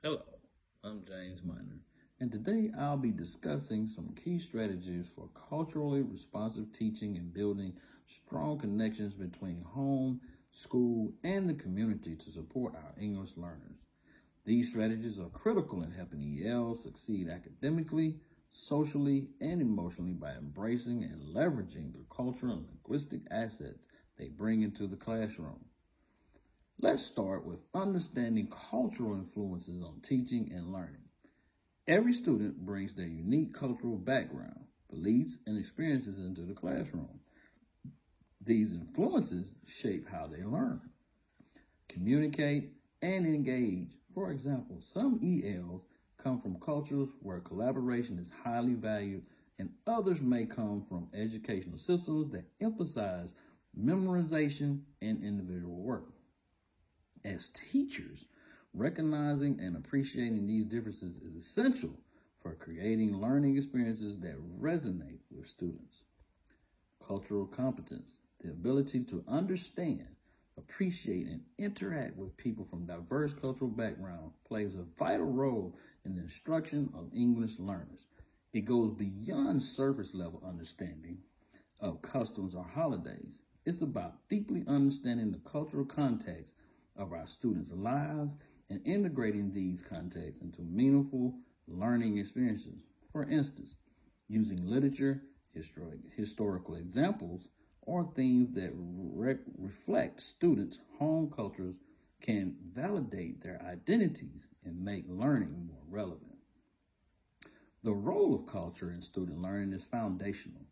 Hello, I'm James Miner, and today I'll be discussing some key strategies for culturally responsive teaching and building strong connections between home, school, and the community to support our English learners. These strategies are critical in helping ELs succeed academically, socially, and emotionally by embracing and leveraging the cultural and linguistic assets they bring into the classroom. Let's start with understanding cultural influences on teaching and learning. Every student brings their unique cultural background, beliefs, and experiences into the classroom. These influences shape how they learn, communicate, and engage. For example, some ELs come from cultures where collaboration is highly valued, and others may come from educational systems that emphasize memorization and individual work. As teachers, recognizing and appreciating these differences is essential for creating learning experiences that resonate with students. Cultural competence, the ability to understand, appreciate, and interact with people from diverse cultural backgrounds, plays a vital role in the instruction of English learners. It goes beyond surface level understanding of customs or holidays. It's about deeply understanding the cultural context of our students' lives and integrating these contexts into meaningful learning experiences. For instance, using literature, historical examples, or themes that reflect students' home cultures can validate their identities and make learning more relevant. The role of culture in student learning is foundational.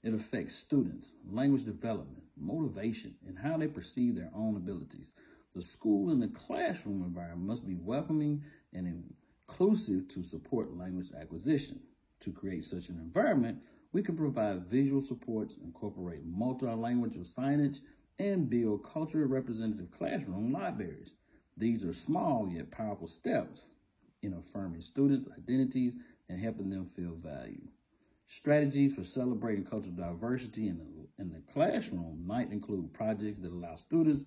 It affects students' language development, motivation, and how they perceive their own abilities. The school and the classroom environment must be welcoming and inclusive to support language acquisition. To create such an environment, we can provide visual supports, incorporate multilingual signage, and build culturally representative classroom libraries. These are small yet powerful steps in affirming students' identities and helping them feel valued. Strategies for celebrating cultural diversity in the classroom might include projects that allow students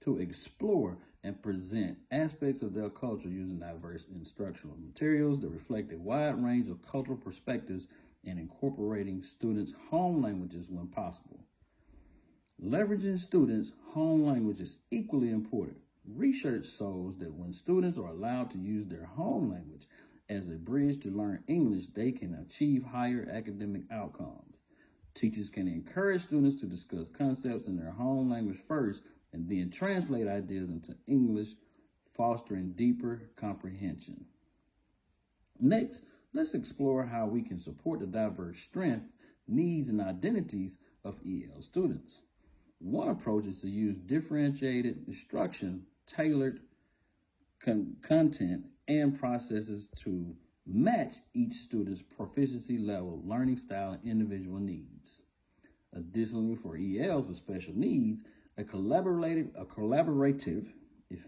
to explore and present aspects of their culture using diverse instructional materials that reflect a wide range of cultural perspectives and incorporating students' home languages when possible. Leveraging students' home language is equally important. Research shows that when students are allowed to use their home language as a bridge to learn English, they can achieve higher academic outcomes. Teachers can encourage students to discuss concepts in their home language first and then translate ideas into English, fostering deeper comprehension. Next, let's explore how we can support the diverse strengths, needs, and identities of EL students. One approach is to use differentiated instruction, tailored content, and processes to match each student's proficiency level, learning style, and individual needs. Additionally, for ELs with special needs, a collaborative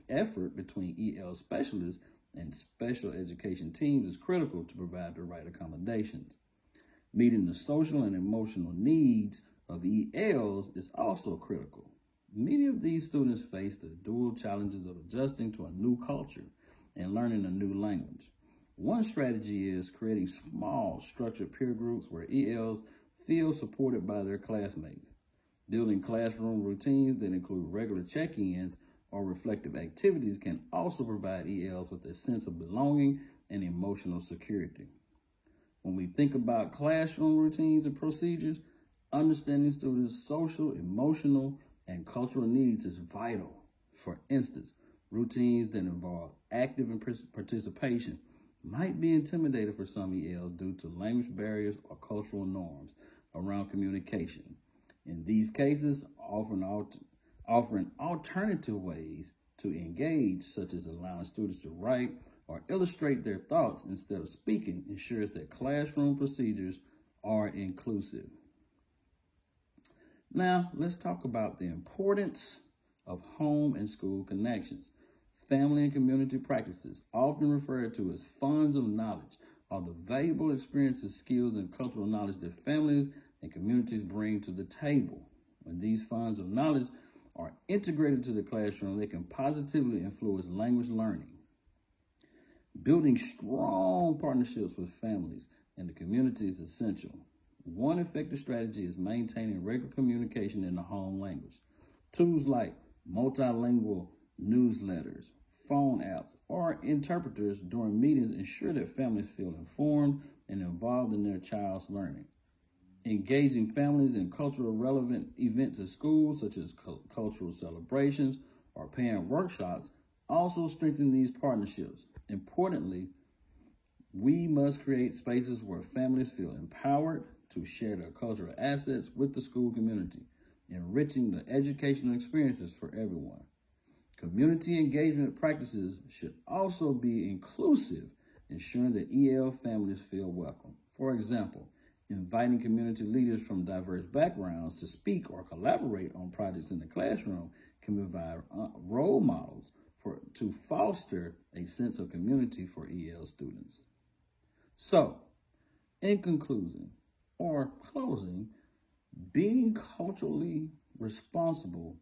effort between EL specialists and special education teams is critical to provide the right accommodations. Meeting the social and emotional needs of ELs is also critical. Many of these students face the dual challenges of adjusting to a new culture and learning a new language. One strategy is creating small, structured peer groups where ELs feel supported by their classmates. Building classroom routines that include regular check-ins or reflective activities can also provide ELs with a sense of belonging and emotional security. When we think about classroom routines and procedures, understanding students' social, emotional, and cultural needs is vital. For instance, routines that involve active participation might be intimidating for some ELs due to language barriers or cultural norms around communication. In these cases, offering alternative ways to engage, such as allowing students to write or illustrate their thoughts instead of speaking, ensures that classroom procedures are inclusive. Now, let's talk about the importance of home and school connections. Family and community practices, often referred to as funds of knowledge, are the valuable experiences, skills, and cultural knowledge that families and communities bring to the table. When these funds of knowledge are integrated to the classroom, they can positively influence language learning. Building strong partnerships with families and the community is essential. One effective strategy is maintaining regular communication in the home language. Tools like multilingual newsletters, phone apps, or interpreters during meetings ensure that families feel informed and involved in their child's learning. Engaging families in cultural relevant events at school, such as cultural celebrations or parent workshops, also strengthen these partnerships. Importantly, we must create spaces where families feel empowered to share their cultural assets with the school community, enriching the educational experiences for everyone. Community engagement practices should also be inclusive, ensuring that EL families feel welcome. For example, inviting community leaders from diverse backgrounds to speak or collaborate on projects in the classroom can provide role models to foster a sense of community for EL students. So, in conclusion or closing, being culturally responsive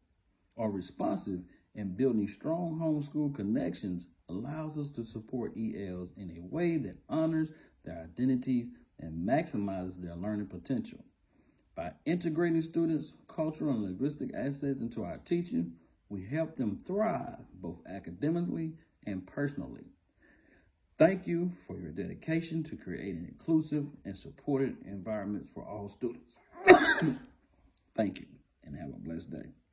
and building strong homeschool connections allows us to support ELs in a way that honors their identities and maximizes their learning potential. By integrating students' cultural and linguistic assets into our teaching, we help them thrive both academically and personally. Thank you for your dedication to creating inclusive and supported environments for all students. Thank you, and have a blessed day.